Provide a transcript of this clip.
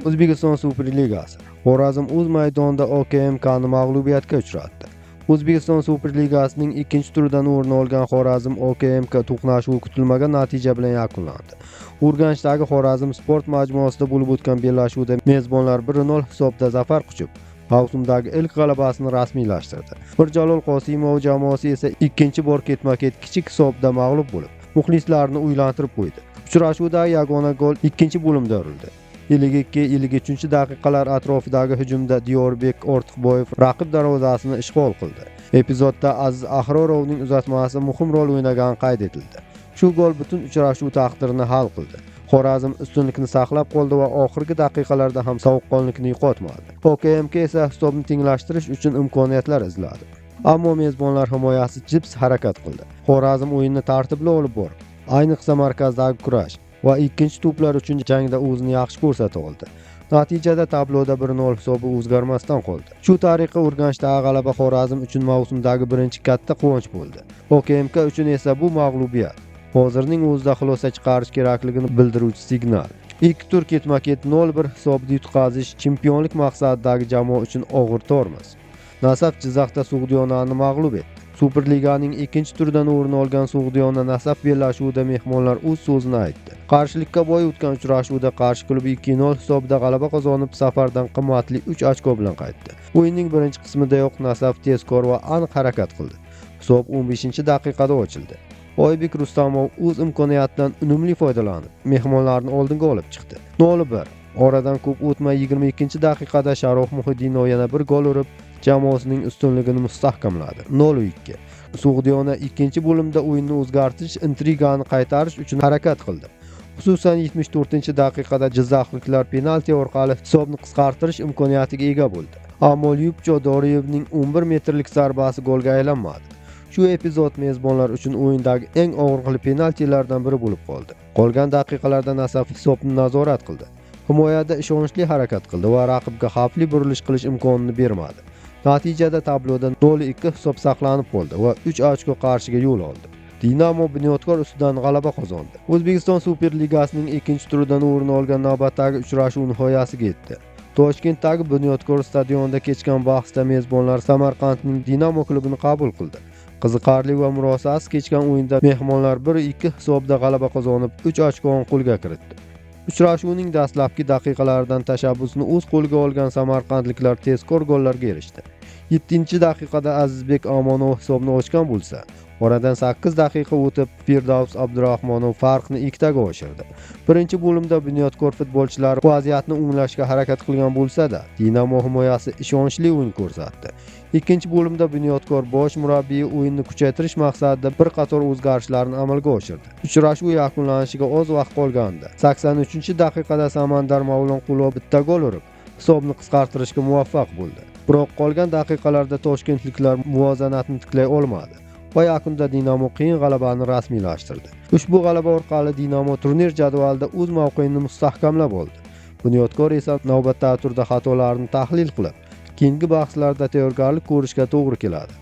O'zbekiston Superligasi. Xorazm o'z maydonida OKMKni mag'lubiyatga uchratdi. O'zbekiston Superligasining 2-turidan o'rin olgan Xorazm OKMK to'qnashuvi kutilmagan natija bilan yakunlandi. Urganchdagi Xorazm sport majmuasida bo'lib o'tgan bellashuvda mezbonlar 1-0 hisobda zafar quchib, mavsumdagi ilk g'alabasini rasmiylashtirdi. Mirjalol Qosimov jamoasi esa ikkinchi bor ketma-ket kichik hisobda mag'lub bo'lib, muxlislarni o'ylantirib qo'ydi. Uchrashuvdagi yagona gol ikkinchi bo'limda urildi. 52-53 daqiqalar atrofidagi hujumda Diyorbek Ortiqboyev raqib darvozasini ishg'ol qildi. Epizodda Aziz Ahrorovning uzatmasi muhim rol o'ynagani qayd etildi. Shu gol butun uchrashuv taqdirini hal qildi. Xorazm ustunlikni saqlab qoldi va oxirgi daqiqalarda ham sovuqqonlikni yo'qotmadi. OKMK esa hisobni tenglashtirish uchun imkoniyatlar izladi. Ammo mezbonlar himoyasi jips harakat qildi. Xorazm o'yinni tartibli olib bordi. Ayniqsa markazdagi kurash va ikkinchi to'plar uchun jangda o'zini yaxshi ko'rsata oldi. Natijada tabloda 1-0 hisobi o'zgarmasdan qoldi. Shu tariqa Urganchdagi g'alaba Xorazm uchun mavsumdagi birinchi katta quvonch bo'ldi. OKMK uchun esa bu mag'lubiyat hozirning o'zida xulosa chiqarish kerakligini bildiruvchi signal. Ikki tur ketma-ket 0-1 hisobda yutqazish chempionlik maqsadidagi jamoa uchun og'ir tormoz. Nasaf Jizzaxda Sug'diyonani mag'lub etdi. Superliganing 2-turidan o'rin olgan Sug'diyona Nasaf bellashuvida mehmonlar o'z so'zini aytdi. Qarshilikka boy o'tgan uchrashuvda Qarshi klubi 2-0 hisobda g'alaba qozonib, safardan qimmatli 3 ochko bilan qaytdi. O'yinning birinchi qismidayoq Nasaf tezkor va aniq harakat qildi. Hisob 15-daqiqada ochildi. Oybek Rustamov o'z imkoniyatidan unumli foydalanib, mehmonlarni oldinga olib chiqdi. 0-1. Oradan ko'p o'tmay 22-daqiqada Sharof Muhiddinov yana bir gol urib, jamoasining ustunligini mustahkamladi. 0-2. Sug'diyona ikkinchi bo'limda o'yinni o'zgartirish, intrigani qaytarish uchun harakat qildi. Xususan 74-daqiqada jizzaxliklar penalti orqali hisobni qisqartirish imkoniyatiga ega bo'ldi. Ammo Lyubcho Doriyevning 11 metrlik zarbasi golga aylanmadi. Shu epizod mezbonlar uchun o'yindagi eng og'riqli penaltilardan biri bo'lib qoldi. Qolgan daqiqalarda Nasaf hisobni nazorat qildi. Himoyada ishonchli harakat qildi va raqibga xavfli burilish qilish imkonini bermadi. Natijada tabloda 0-2 hisob saqlanib qoldi va 3 ochko Qarshiga yo'l oldi. Dinamo Bunyodkor ustidan g'alaba qozondi. O'zbekiston Superligasining 2-turidan o'rin olgan navbatdagi uchrashuv nihoyasiga yetdi. Toshkentdagi Bunyodkor stadionida kechgan bahsda mezbonlar Samarqandning Dinamo klubini qabul qildi. Qiziqarli va murosasiz kechgan o'yinda mehmonlar 1-2 hisobda g'alaba qozonib, 3 ochkoni qo'lga kiritdi. Uchrashuvning dastlabki daqiqalaridan tashabbusni o'z qo'liga olgan samarqandliklar tezkor gollarga erishdi. 7-daqiqada Azizbek Omonov hisobni ochgan bo'lsa, oradan 8 daqiqa o'tib Firdavs Abdurahmonov farqni 2 ga oshirdi. Birinchi bo'limda Bunyodkor futbolchilari vaziyatni o'nglashga harakat qilgan bo'lsa-da, Dinamo himoyasi ishonchli o'yin ko'rsatdi. Ikkinchi bo'limda Bunyodkor bosh murabbiyi o'yinni kuchaytirish maqsadida bir qator o'zgarishlarni amalga oshirdi. Uchrashuv yakunlanishiga oz vaqt qolganda 83-daqiqada Samandar Mavlonqulov bitta gol urib, hisobni qisqartirishga muvaffaq bo'ldi. Biroq qolgan daqiqalarda toshkentliklar muvozanatni tiklay olmadi va yakunda Dinamo qiyin g'alabani rasmiylashtirdi. Ushbu g'alaba orqali Dinamo turnir jadvalida o'z mavqeini mustahkamlab oldi. Bunyodkor esa navbatdagi turda xatolarni tahlil qilib, keyingi bahslarda tayyorgarlik ko'rishga to'g'ri keladi.